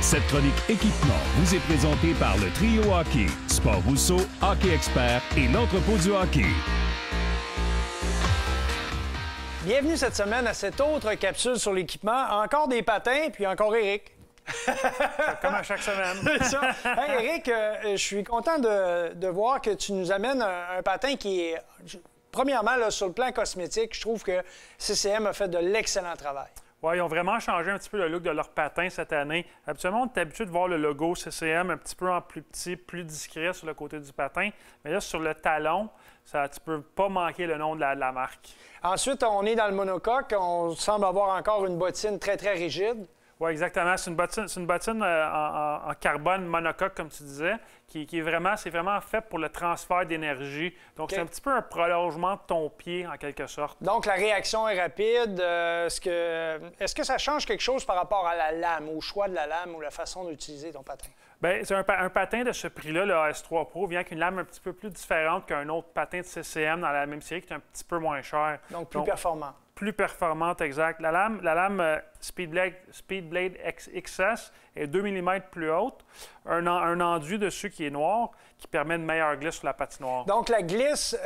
Cette chronique équipement vous est présentée par le Trio Hockey, Sport Rousseau, Hockey Expert et l'entrepôt du hockey. Bienvenue cette semaine à cette autre capsule sur l'équipement. Encore des patins, puis encore Éric. Comme à chaque semaine. C'est ça. Hey, Éric, je suis content de voir que tu nous amènes un patin qui est... Premièrement, là, sur le plan cosmétique, je trouve que CCM a fait de l'excellent travail. Oui, ils ont vraiment changé un petit peu le look de leur patin cette année. Habituellement, on est habitué de voir le logo CCM un petit peu en plus petit, plus discret sur le côté du patin. Mais là, sur le talon, tu ne peux pas manquer le nom de la marque. Ensuite, on est dans le monocoque. On semble avoir encore une bottine très, très rigide. Oui, exactement. C'est une bottine en carbone monocoque, comme tu disais, qui est vraiment fait pour le transfert d'énergie. Donc, c'est un petit peu un prolongement de ton pied, en quelque sorte. Donc, la réaction est rapide. Est-ce que ça change quelque chose par rapport à la lame, au choix de la lame ou la façon d'utiliser ton patin? Bien, c'est un patin de ce prix-là, le AS3 Pro, vient avec une lame un petit peu plus différente qu'un autre patin de CCM dans la même série qui est un petit peu moins cher. Donc, plus performant. Plus performante, exact. La lame Speedblade XS est 2 mm plus haute, un enduit dessus qui est noir, qui permet une meilleure glisse sur la patinoire. Donc, la glisse,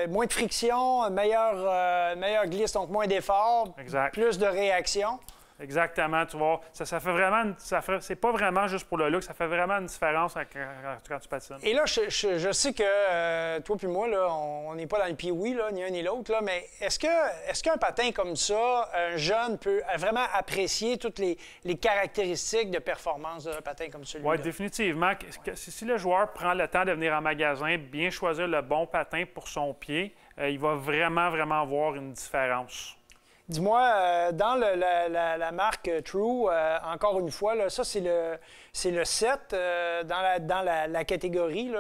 moins de friction, meilleure glisse, donc moins d'effort, plus de réaction. Exactement, tu vois. Ça fait vraiment... c'est pas vraiment juste pour le look, ça fait vraiment une différence quand tu patines. Et là, je sais que toi puis moi, là, on n'est pas dans le pee-wee, ni un ni l'autre, mais est-ce qu'un patin comme ça, un jeune peut vraiment apprécier toutes les caractéristiques de performance d'un patin comme celui-là? Oui, définitivement. Si le joueur prend le temps de venir en magasin, bien choisir le bon patin pour son pied, il va vraiment voir une différence. Dis-moi, dans la marque True, encore une fois, là, ça, c'est le 7 dans la catégorie.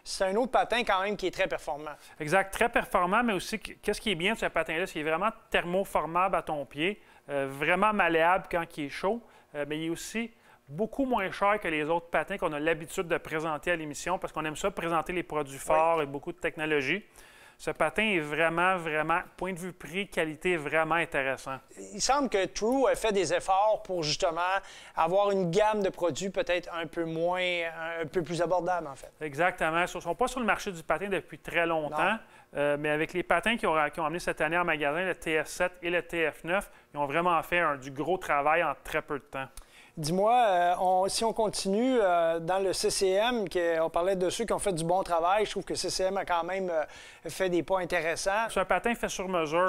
C'est un autre patin quand même qui est très performant. Exact, très performant, mais aussi, qu'est-ce qui est bien de ce patin-là, c'est qu'il est vraiment thermoformable à ton pied, vraiment malléable quand il est chaud, mais il est aussi beaucoup moins cher que les autres patins qu'on a l'habitude de présenter à l'émission parce qu'on aime ça présenter les produits forts et beaucoup de technologie. Ce patin est vraiment, point de vue prix, qualité, vraiment intéressant. Il semble que True a fait des efforts pour justement avoir une gamme de produits peut-être un peu plus abordable, en fait. Exactement. Ils ne sont pas sur le marché du patin depuis très longtemps, mais avec les patins qu'ils ont amenés cette année en magasin, le TF7 et le TF9, ils ont vraiment fait du gros travail en très peu de temps. Dis-moi, si on continue dans le CCM, on parlait de ceux qui ont fait du bon travail, je trouve que CCM a quand même fait des pas intéressants. C'est un patin fait sur mesure.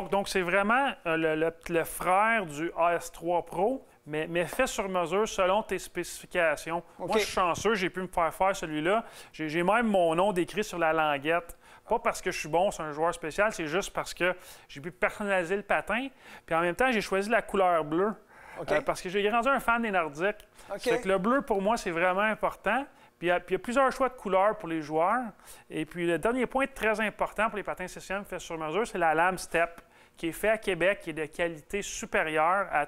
Donc c'est vraiment le frère du AS3 Pro, mais fait sur mesure selon tes spécifications. Okay. Moi, je suis chanceux, j'ai pu me faire celui-là. J'ai même mon nom décrit sur la languette. Pas parce que je suis bon, c'est un joueur spécial, c'est juste parce que j'ai pu personnaliser le patin. Puis en même temps, j'ai choisi la couleur bleue. Okay. Parce que j'ai rendu un fan des Nordiques. Okay. Que le bleu, pour moi, c'est vraiment important. Puis il y a plusieurs choix de couleurs pour les joueurs. Et puis le dernier point très important pour les patins CCM faits sur mesure, c'est la lame Step, qui est fait à Québec, qui est de qualité supérieure à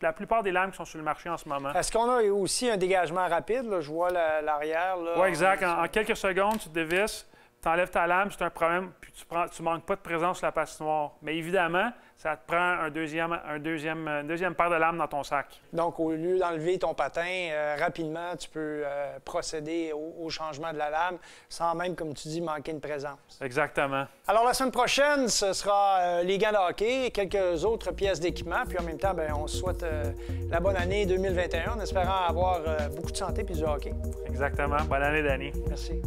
la plupart des lames qui sont sur le marché en ce moment. Est-ce qu'on a aussi un dégagement rapide? Là? Je vois l'arrière. Oui, exact. En quelques secondes, tu te dévisses, tu enlèves ta lame, c'est un problème, puis tu manques pas de présence sur la patinoire. Mais évidemment, ça te prend une deuxième paire de lames dans ton sac. Donc, au lieu d'enlever ton patin, rapidement, tu peux procéder au changement de la lame sans même, comme tu dis, manquer une présence. Exactement. Alors, la semaine prochaine, ce sera les gants de hockey et quelques autres pièces d'équipement. Puis en même temps, on se souhaite la bonne année 2021 en espérant avoir beaucoup de santé et du hockey. Exactement. Bonne année, Danny. Merci.